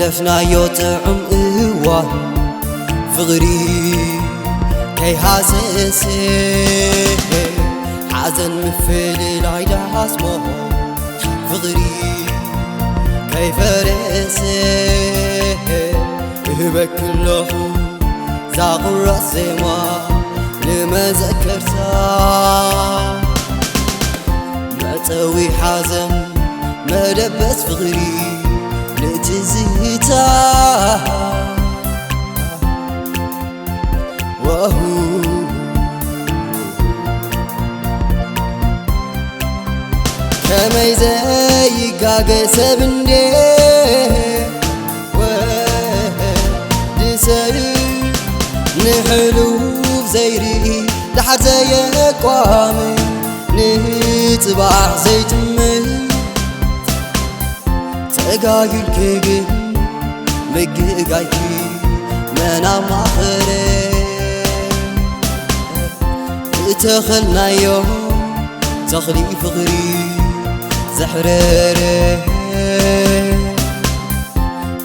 زحلفنا يطعم إوان فغري كي حاسسي حزن مفلي لايدا اسمه فغري كي فرسي بكله زاغ راسي ما لما ذكرتها ما تسوي حزن ما لبس فغري لتزيتا وهو كما يزاي قاقي سبندي ودسري نحلو زيري لحد زي قوامي نتبع زي تمي تقايل كيبي مقايكي منام آخري تخلنا يوم تخلي فغري زحريري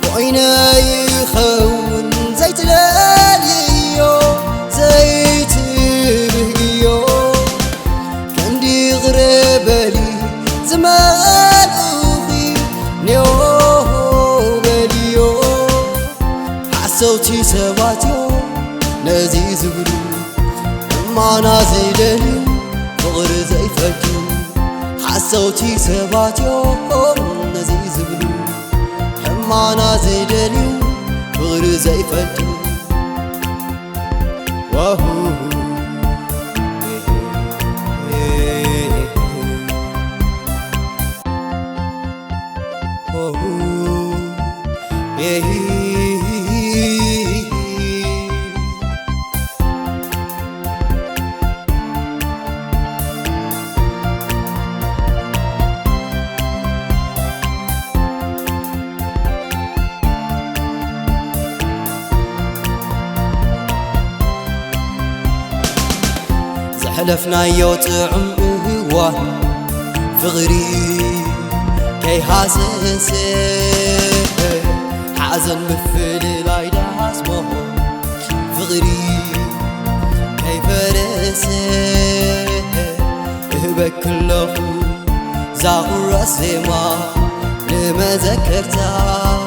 وعينا يخون زيت لاليو زيت بهيو كندي غربلي زمان أخي نيو بليو حسوتي سواتيو نزي زبلو ما نازلني فغر زي فتو حسوتي سباتيو نزي زبلو ما نازلني فغر زي فتو وهو حلفنا يطعم إهوان فغري كي حاسسي حزن مفلي لايدا اسمه فغري كي فرسي بكله زاغ راسي ما لما ذكرتها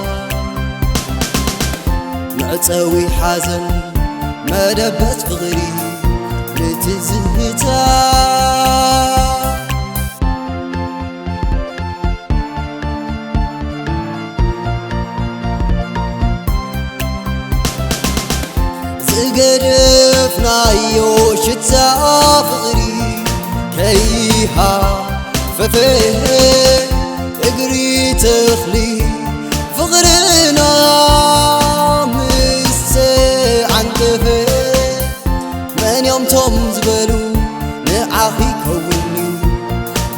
معتوي حزن ما دبت فغري لتزهتا زقرفنا يوشتا فغري كيها ففيه اقري تخلي فغرنا مسي عن كفيه من يوم توم زبلو نعاخي كوني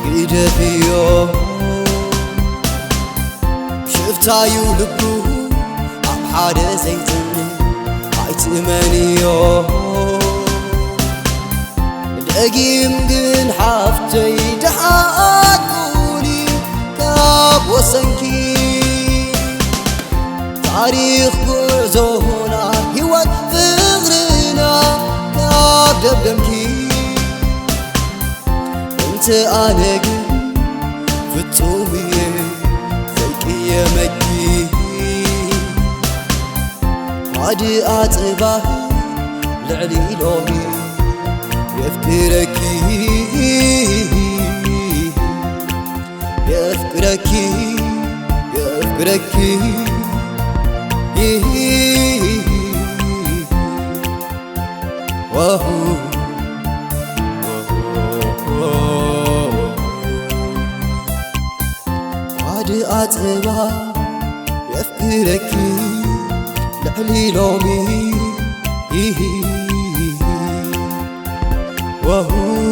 يدفيو شفتايو لبو عم حدا زيتني عيتمنيو دقيم قن حفتي دحاقولي كاب وسنكي تاريخ قرزونا هوات فغرنا دبدمكي انت انا قن فتومي زيكي يا مكي عادي اطباه لعلي لومي يفكركي يفكركي يفكركي وهو عادي أطبع يفكرك لعلي لومي وهو